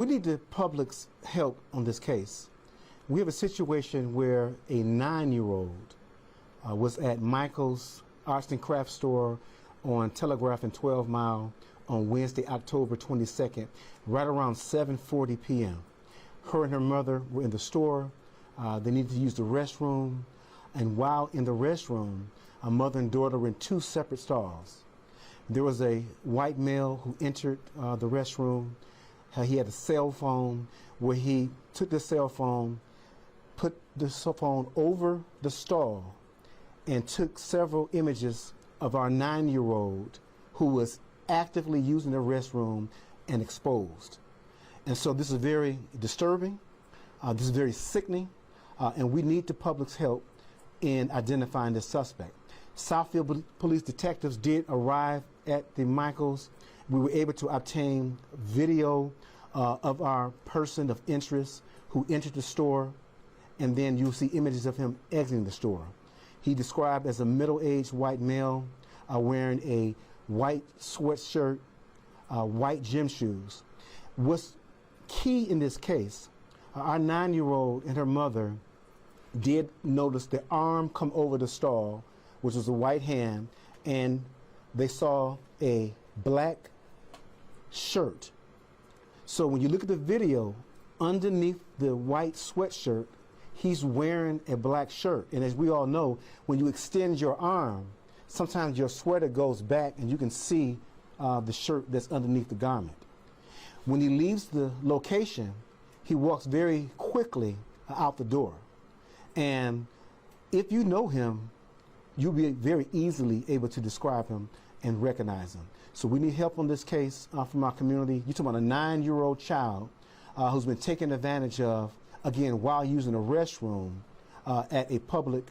We need the public's help on this case. We have a situation where a 9-year-old was at Michael's Arts and Crafts store on Telegraph and 12 Mile on Wednesday, October 22nd, right around 7:40 p.m. Her and her mother were in the store. They needed to use the restroom. And while in the restroom, a mother and daughter were in two separate stalls. There was a white male who entered the restroom. He had a cell phone where he took the cell phone, put the cell phone over the stall, and took several images of our 9-year-old who was actively using the restroom and exposed. And so this is very disturbing. This is very sickening. And we need the public's help in identifying the suspect. Southfield police detectives did arrive at the Michaels. We were able to obtain video of our person of interest who entered the store, and then you'll see images of him exiting the store. He described as a middle-aged white male wearing a white sweatshirt, white gym shoes. What's key in this case, our 9-year-old and her mother did notice the arm come over the stall, which was a white hand, and they saw a black shirt. So when you look at the video, underneath the white sweatshirt, he's wearing a black shirt. And as we all know, when you extend your arm, sometimes your sweater goes back and you can see the shirt that's underneath the garment. When he leaves the location, he walks very quickly out the door. And if you know him, you'll be very easily able to describe him and recognize him. So we need help on this case from our community. You're talking about a 9-year-old child who's been taken advantage of, again, while using a restroom at a public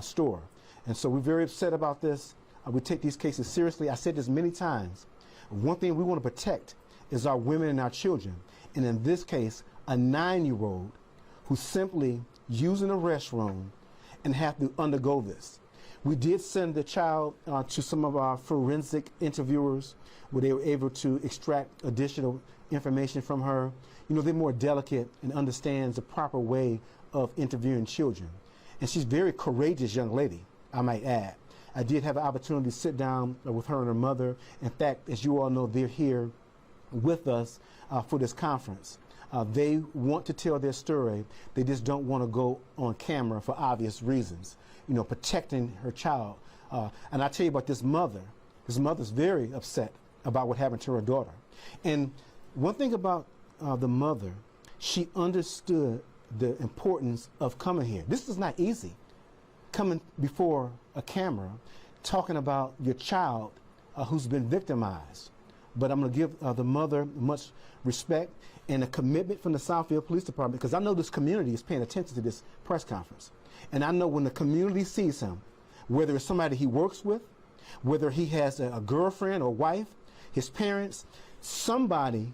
store. And so we're very upset about this. We take these cases seriously. I said this many times. One thing we want to protect is our women and our children. And in this case, a 9-year-old who's simply using a restroom and have to undergo this. We did send the child to some of our forensic interviewers where they were able to extract additional information from her. You know, they're more delicate and understands the proper way of interviewing children. And she's a very courageous young lady, I might add. I did have an opportunity to sit down with her and her mother. In fact, as you all know, they're here with us for this conference. They want to tell their story. They just don't want to go on camera for obvious reasons, you know, protecting her child. And I tell you about this mother. This mother's very upset about what happened to her daughter. And one thing about the mother, she understood the importance of coming here. This is not easy, coming before a camera, talking about your child who's been victimized. But I'm going to give the mother much respect and a commitment from the Southfield Police Department, because I know this community is paying attention to this press conference. And I know when the community sees him, whether it's somebody he works with, whether he has a girlfriend or wife, his parents, somebody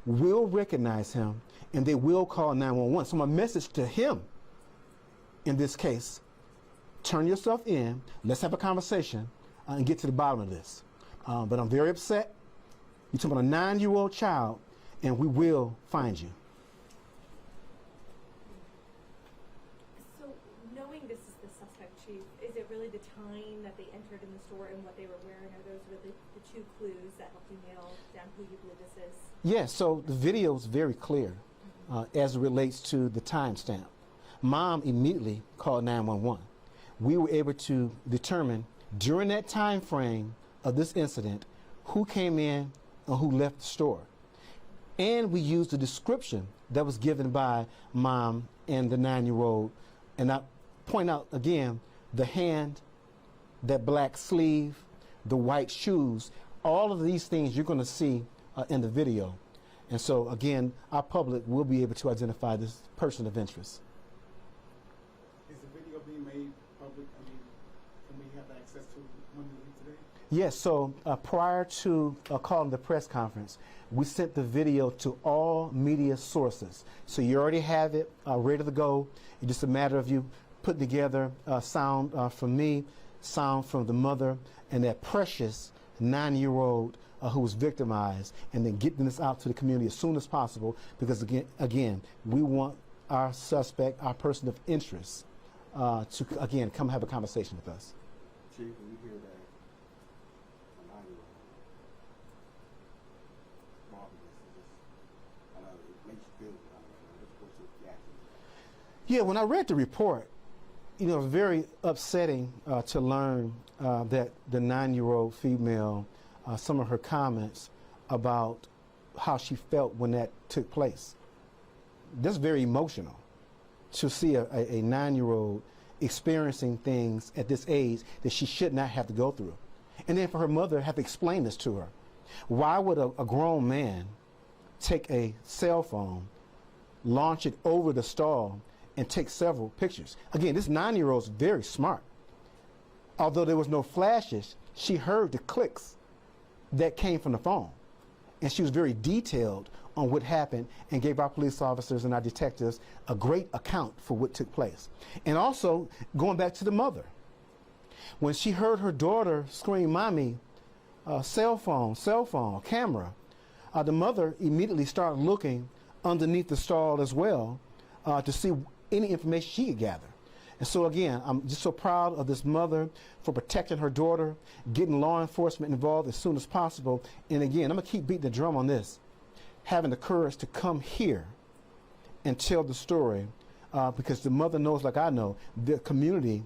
will recognize him and they will call 911. So my message to him in this case, turn yourself in, let's have a conversation and get to the bottom of this. But I'm very upset. You're talking about a 9-year-old child, and we will find you. So knowing this is the suspect, Chief, is it really the time that they entered in the store and what they were wearing? Are those really the two clues that help you nail down who you believe this is? Yes, so the video is very clear as it relates to the timestamp. Mom immediately called 911. We were able to determine during that time frame of this incident who came in and who left the store. And we used the description that was given by Mom and the 9-year-old. And I point out again, the hand, that black sleeve, the white shoes, all of these things you're going to see in the video. And so again, our public will be able to identify this person of interest. Is the video being made public? I mean, can we have access to one today? Yes, so prior to calling the press conference, we sent the video to all media sources. So you already have it ready to go. It's just a matter of you putting together sound from me, sound from the mother, and that precious 9-year-old who was victimized, and then getting this out to the community as soon as possible, because again, we want our suspect, our person of interest, to again come have a conversation with us. Chief, when you hear that a 9-year-old Marvin, I know it makes you feel what's your reaction? Yeah, when I read the report, you know, it was very upsetting to learn that the 9-year-old female, some of her comments about how she felt when that took place. That's very emotional to see a 9-year-old experiencing things at this age that she should not have to go through. And then for her mother to have to explain this to her. Why would a grown man take a cell phone, launch it over the stall, and take several pictures? Again, this 9-year-old is very smart. Although there was no flashes, she heard the clicks that came from the phone. And she was very detailed on what happened and gave our police officers and our detectives a great account for what took place. And also, going back to the mother, when she heard her daughter scream, "Mommy, cell phone, camera," the mother immediately started looking underneath the stall as well to see any information she could gather. And so again, I'm just so proud of this mother for protecting her daughter, getting law enforcement involved as soon as possible. And again, I'm going to keep beating the drum on this, having the courage to come here and tell the story, because the mother knows, like I know, the community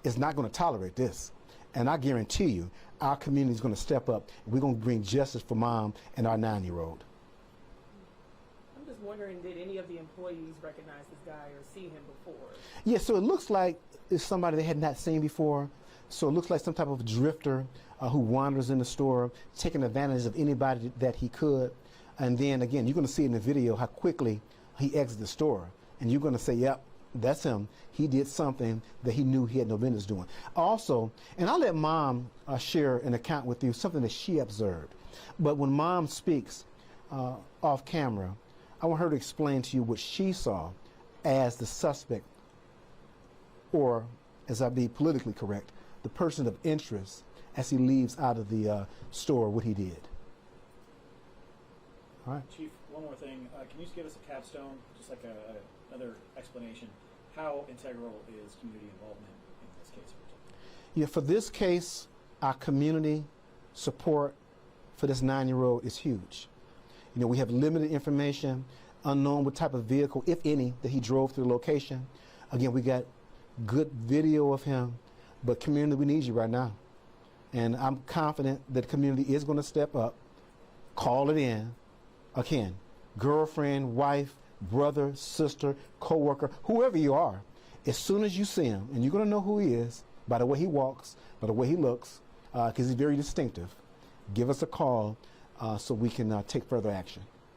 is not going to tolerate this. And I guarantee you, our community is going to step up. And we're going to bring justice for Mom and our 9-year-old. I'm just wondering, did any of the employees recognize this guy or see him before? Yeah, so it looks like it's somebody they had not seen before. So it looks like some type of drifter who wanders in the store, taking advantage of anybody that he could. And then again, you're going to see in the video how quickly he exits the store. And you're going to say, yep, that's him. He did something that he knew he had no business doing. Also, and I'll let Mom share an account with you, something that she observed. But when Mom speaks off camera, I want her to explain to you what she saw as the suspect, or, as I be politically correct, the person of interest as he leaves out of the store, what he did. All right. Chief, one more thing. Can you just give us a capstone, just like another explanation? How integral is community involvement in this case? Yeah, for this case, our community support for this 9-year-old is huge. You know, we have limited information, unknown what type of vehicle, if any, that he drove to the location. Again, we got good video of him, but community, we need you right now. And I'm confident that the community is going to step up, call it in. Again, girlfriend, wife, brother, sister, co-worker, whoever you are, as soon as you see him, and you're going to know who he is by the way he walks, by the way he looks, because he's very distinctive, give us a call so we can take further action.